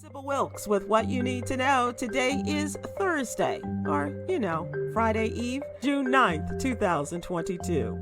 Sybil Wilkes with what you need to know. Today is Thursday, or, Friday Eve, June 9th, 2022.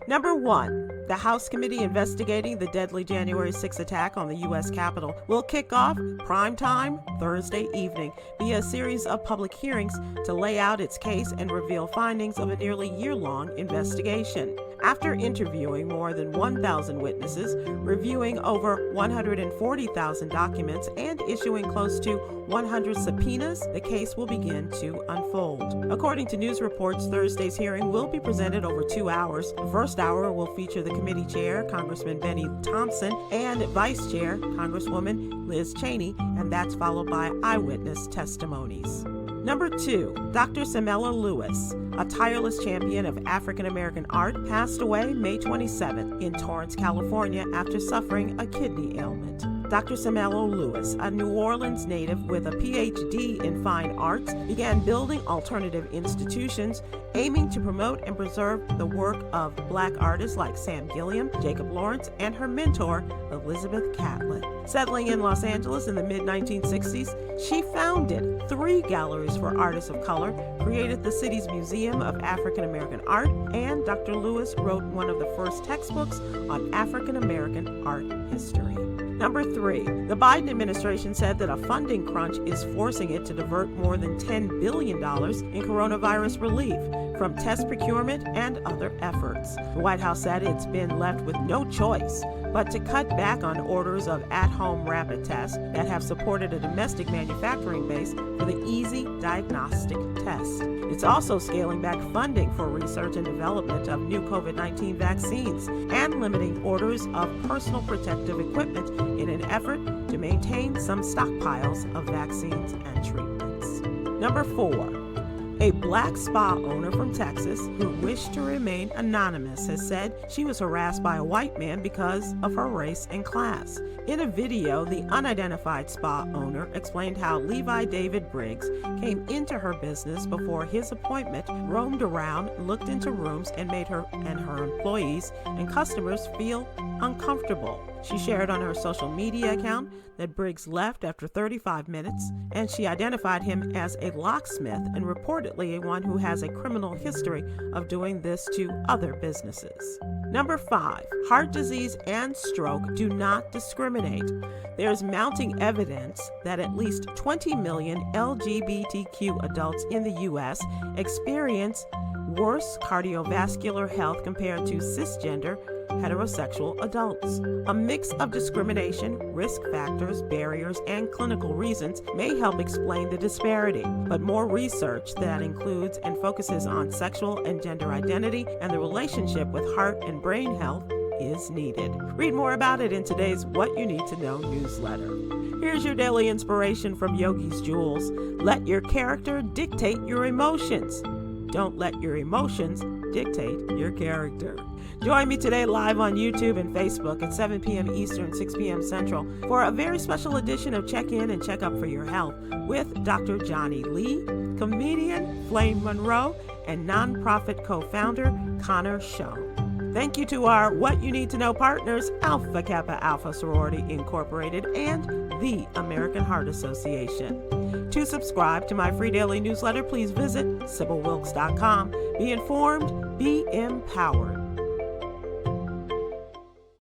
Number 1, the House committee investigating the deadly January 6 attack on the U.S. Capitol will kick off prime time Thursday evening via a series of public hearings to lay out its case and reveal findings of a nearly year-long investigation. After interviewing more than 1,000 witnesses, reviewing over 140,000 documents, and issuing close to 100 subpoenas, the case will begin to unfold. According to news reports, Thursday's hearing will be presented over 2 hours. The first hour will feature the committee chair, Congressman Benny Thompson, and vice chair, Congresswoman Liz Cheney, and that's followed by eyewitness testimonies. Number 2, Dr. Samella Lewis, a tireless champion of African American art, passed away May 27th in Torrance, California after suffering a kidney ailment. Dr. Samella Lewis, a New Orleans native with a PhD in fine arts, began building alternative institutions aiming to promote and preserve the work of Black artists like Sam Gilliam, Jacob Lawrence, and her mentor, Elizabeth Catlett. Settling in Los Angeles in the mid-1960s, she founded 3 galleries for artists of color, created the city's Museum of African American Art, and Dr. Lewis wrote one of the first textbooks on African American art history. Number 3, the Biden administration said that a funding crunch is forcing it to divert more than $10 billion in coronavirus relief from test procurement and other efforts. The White House said it's been left with no choice but to cut back on orders of at-home rapid tests that have supported a domestic manufacturing base for the easy diagnostic test. It's also scaling back funding for research and development of new COVID-19 vaccines and limiting orders of personal protective equipment in an effort to maintain some stockpiles of vaccines and treatments. Number 4, a Black spa owner from Texas who wished to remain anonymous has said she was harassed by a white man because of her race and class. In a video, the unidentified spa owner explained how Levi David Briggs came into her business before his appointment, roamed around, looked into rooms, and made her and her employees and customers feel uncomfortable. She shared on her social media account that Briggs left after 35 minutes, and she identified him as a locksmith and reportedly one who has a criminal history of doing this to other businesses. Number 5, heart disease and stroke do not discriminate. There's mounting evidence that at least 20 million LGBTQ adults in the U.S. experience worse cardiovascular health compared to cisgender heterosexual adults. A mix of discrimination, risk factors, barriers, and clinical reasons may help explain the disparity, but more research that includes and focuses on sexual and gender identity and the relationship with heart and brain health is needed. Read more about it in today's What You Need to Know newsletter. Here's your daily inspiration from Yogi's Jewels. Let your character dictate your emotions. Don't let your emotions dictate your character. Join me today live on YouTube and Facebook at 7 p.m. Eastern, 6 p.m. Central for a very special edition of Check In and Check Up for Your Health with Dr. Johnny Lee, comedian Flame Monroe, and nonprofit co-founder Connor Schoen. Thank you to our What You Need to Know partners, Alpha Kappa Alpha Sorority Incorporated and the American Heart Association. To subscribe to my free daily newsletter, please visit SybilWilkes.com. Be informed, be empowered.